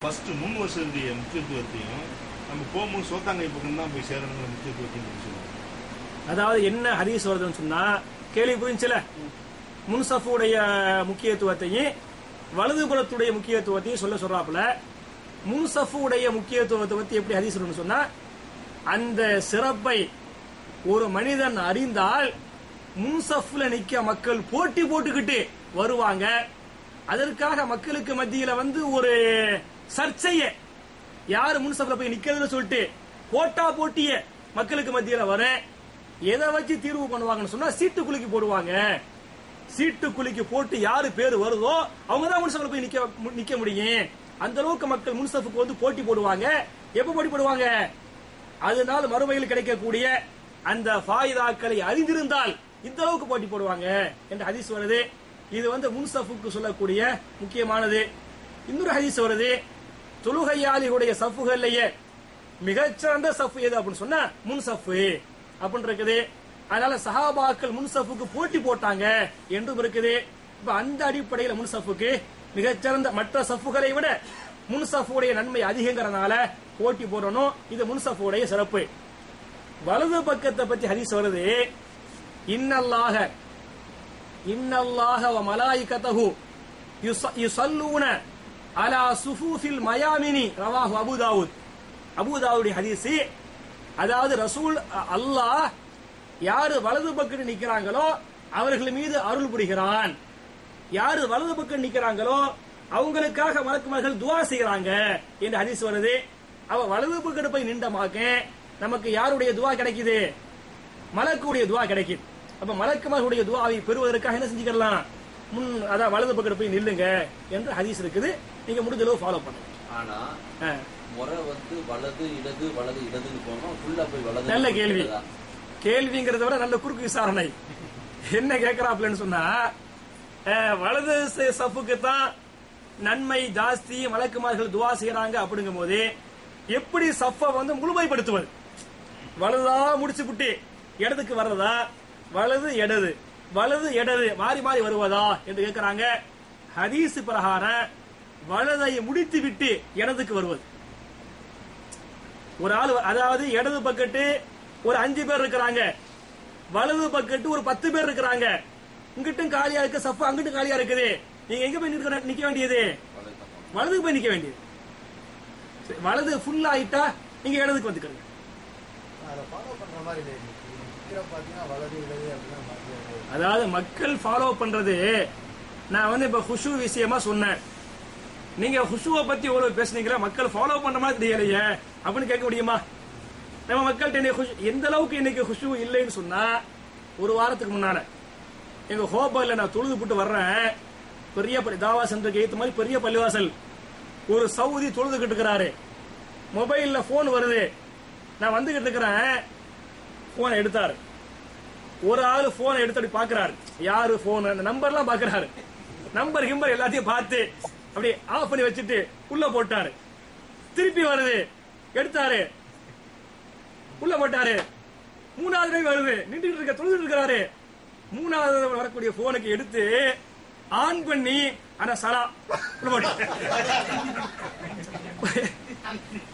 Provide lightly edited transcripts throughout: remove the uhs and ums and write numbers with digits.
First முன் வசதிய முக்கியத்துவத்தையும் நம்ம போகும்போது சோத்தாங்கை பக்கம் தான் போய் சேரணுங்கிற முக்கியத்துவத்தையும் சொல்லுவாங்க. அதாவது என்ன ஹதீஸ் வருதுன்னு சொன்னா கேள்வி புரிஞ்சுல, முன்சஃபுடைய முக்கியத்துவத்தையும் வலதுபுறத்துடைய முக்கியத்துவத்தையும் சொல்றாப்புல. முன்சஃபுடைய முக்கியத்துவத்தை பத்தி எப்படி ஹதீஸ் சொன்னா, அந்த சிறப்பை ஒரு மனிதன் அறிந்தால் முன்சஃப்ல நிக்க மக்கள் போட்டி போட்டுக்கிட்டு வருவாங்க. அதற்காக மக்களுக்கு மத்தியில ஒரு சர்ச்சைய யாரு முன்சஃப்ல போய் நிக்கிறதுன்னு சொல்லிட்டு போட்டா போட்டிய மக்களுக்கு மத்தியில வர எதை வச்சு தீர்வு பண்ணுவாங்கன்னு சொன்னா சீட்டு குலுக்கி போடுவாங்க. சீட்டு குலுக்கி போட்டு யாரு பேரு வருதோ அவங்க தான் முன்சஃப்ல போய் நிக்க முடியும். அந்த அளவுக்கு மக்கள் முன்சஃபுக்கு போட்டி போடுவாங்க. எப்ப போட்டி போடுவாங்க? அதனால் மறுமையில் கிடைக்கக்கூடிய அந்த ஃபாயிதாக்களை அறிந்திருந்தால் இந்த அளவுக்கு போட்டி போடுவாங்க என்ற ஹதீஸ் வருது. இது முன்சஃபுக்கு சொல்லக்கூடிய முக்கியமானது. இன்னொரு ஹதீஸ் வருது, தொழுகையாளிகளுடைய சஃப்புகள்லயே மிகச்சிறந்த சஃப் எது அப்படின்னு சொன்னா முன்சஃபு அப்படின்னு இருக்குது. அதனால சஹாபாக்கள் முன்சஃபுக்கு போட்டி போட்டாங்க என்றும் இருக்குது. இப்ப அந்த அடிப்படையில் முன்சஃபுக்கு மிகச்சிறந்த மற்ற சஃப்புகளை விட முன்சஃபுடைய நன்மை அதிகங்கிறதுனால போட்டி போடணும். இது முன்சஃபுடைய சிறப்பு. வலது பக்கத்தை பத்தி ஹதீஸ் வருது, இன்னல்லாஹ வ மலாயிகத்தஹு யுஸல்லூன அலா சுஃபூஃபில் மயாமினி ரவாஹு அபூ தாவூத். அபூ தாவூதுடைய ஹதீஸ். அதாவது ரசூல் அல்லாஹ் யாரு வலது பக்கம் நிக்கிறாங்களோ அவர்கள் மீது அருள் புரிகிறான். யாரு வலது பக்கம் நிக்கிறாங்களோ அவங்களுக்காக மலக்குமார்கள் துஆ செய்யறாங்க என்று ஹதீஸ் வருது. அவ வலது பக்கம் போய் நின்றமாக்க நமக்கு யாருடைய துஆ கிடைக்குது? மலக்குடைய துஆ கிடைக்குது. அப்ப மலக்குமார்களுடைய துஆவை பெறுவதற்காக என்ன செஞ்சுக்கலாம்? அதான் வலது பக்கம் போய் நில்லுங்க என்று ஹதீஸ் இருக்குது. நீங்க முடிஞ்ச அளவு ஃபாலோ பண்ணுங்க. ஆனா முறை வலது இடது வலது இடதுன்னு போனோம், ஃபுல்லா போய் வலது. நல்ல கேள்வி. கேள்விங்கிறத விட நல்ல குறுக்கு விசாரணை. என்ன கேட்கறாப்லன்னு சொன்னா, வலது சஃபுக்கு தான் நன்மை ஜாஸ்தி, மலக்குமார்கள் துஆ செய்யறாங்க அப்படிங்கும் போது எப்படி சஃபை முழுமைப்படுத்துவது? வலதா முடிச்சு விட்டு இடதுக்கு வர்றதா, வலது இடது வலது இடது மாறி மாறி வருவதா என்று கேட்கிறாங்க. ஹதீஸ் பிரகாரம் வலதை முடித்து விட்டு இடதுக்கு வருவது. ஒரு ஆள், அதாவது இடது பக்கத்து ஒரு 5 பேர் இருக்கிறாங்க, வலது பக்கத்து ஒரு 10 பேர் இருக்கிறாங்க. இங்கிட்டும் காலியா இருக்கு சஃபா, அங்கிட்டும் காலியா இருக்குது. நீங்க எங்க போய் நிக்க வேண்டியது? வலதுக்கு போய் நிக்க வேண்டியது. வலது ஃபுல் ஆயிட்டா நீங்க இடதுக்கு வந்துக்கிறீங்க. அதாவது மக்கள் ஃபாலோ பண்றது. நான் இப்ப ஹுஷு விஷயமா சொன்னேன். நீங்க ஹுஷுவை பத்தி எவ்வளவு பேசுனீங்களா, மக்கள் ஃபாலோ பண்ற மாதிரி தெரியலையே அப்படின்னு கேட்க முடியுமா? நம்ம மக்கள்கிட்ட எந்த அளவுக்கு இன்னைக்கு ஹுஷு இல்லைன்னு சொன்னா, ஒரு வாரத்துக்கு முன்னால எங்க ஹோபால நான் தொழுது போட்டு வர்றேன். பெரிய தாவா சென்டருக்கு ஏத்த மாதிரி பெரிய பள்ளிவாசல். ஒரு சவுதி தொழுதுகிட்டு இருக்கிறாரு. மொபைல்ல போன் வருது. நான் வந்துகிட்டு இருக்கிறேன். போனை எடுத்தாரு. ஒரு ஆளு போனை எடுத்து பாக்குறாரு. யாரு போன், அந்த நம்பர்லாம் பாக்குறாரு. நம்பர் கிம்பர் எல்லாத்தையும் பார்த்து அப்படி ஆஃப் பண்ணி வச்சுட்டு உள்ள போட்டாரு. திருப்பி வருது, எடுத்தாரு, உள்ள போட்டாரு. 3வது டைம் வருது, நின்றுட்டு இருக்க தொழுதுட்டு இருக்கிறாரு. 3வது வரக்கூடிய போனுக்கு எடுத்து ஆன் பண்ணி ஆனா சலா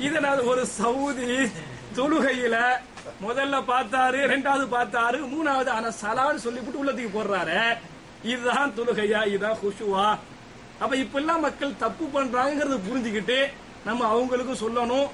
இதனால் ஒரு சவுதி தொழுகையில முதல்ல பார்த்தாரு, 2வது பார்த்தாரு, 3வது ஆனா சலான்னு சொல்லிவிட்டு உள்ளத்துக்கு போடுறாரு. இதுதான் தொழுகையா? இதுதான் ஹுஷுவா? அப்ப இப்ப எல்லாம் மக்கள் தப்பு பண்றாங்கிறது புரிஞ்சுக்கிட்டு நம்ம அவங்களுக்கு சொல்லணும்.